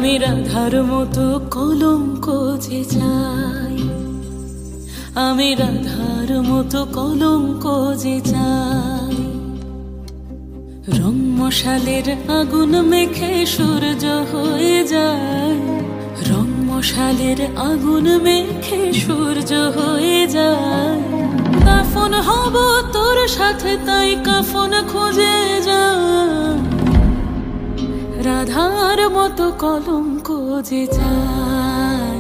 আমি রাধার মতো কলঙ্ক যে চাই, আমি রাধার মতো কলঙ্ক যে চাই। রং মশালের আগুন মেখে সূর্য হয়ে যায়, রং মশালের আগুন মেখে সূর্য হয়ে যায়। কাফন হব তোর সাথে তাই কাফন খুঁজে যায়, রাধার মতো কলঙ্ক যে চাই,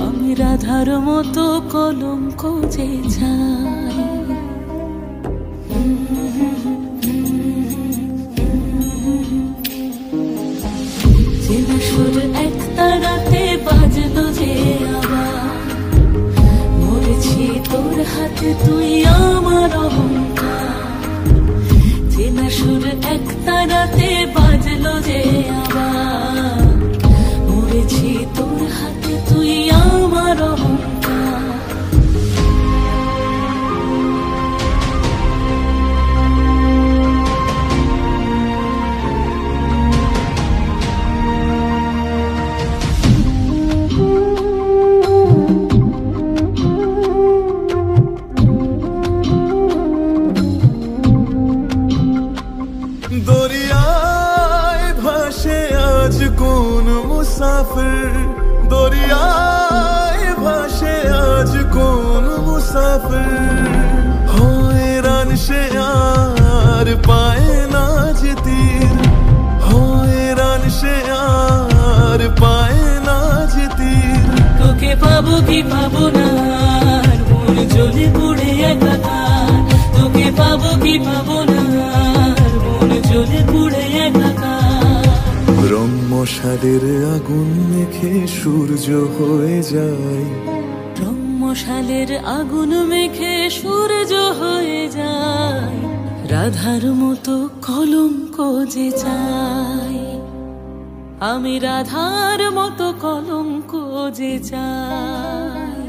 আমি রাধার মতো কলঙ্ক যে চাই। চেনা সুর এক তারাতে বাজলো যে আবার, মরেছি তোর হাতে তুই আমার অহংকার। চেনা সুর এক তারাতে বাজলো যে আবার, মরেছি তোর হাতে তুই আমার অহংকার। দরিয়ায় ভাসে আজ কোন মুসাফির, দরিয়ায় ভাসে আজ কোন মুসাফির। হয়রান সে আর পায় না যে তীর, হয়রান সে আর পায় না যে তীর। তোকে পাবো কি পাবো না মন জ্বলে পুড়ে একাকার, তোকে পাবো কি পাবো না মন জ্বলে পুড়ে একাকার। রং মশালের আগুন মেখে সূর্য হয়ে যায়, রং মশালের আগুন মেখে সূর্য হয়ে যায়। রাধার মতো কলঙ্ক যে চাই, আমি রাধার মতো কলঙ্ক যে চাই।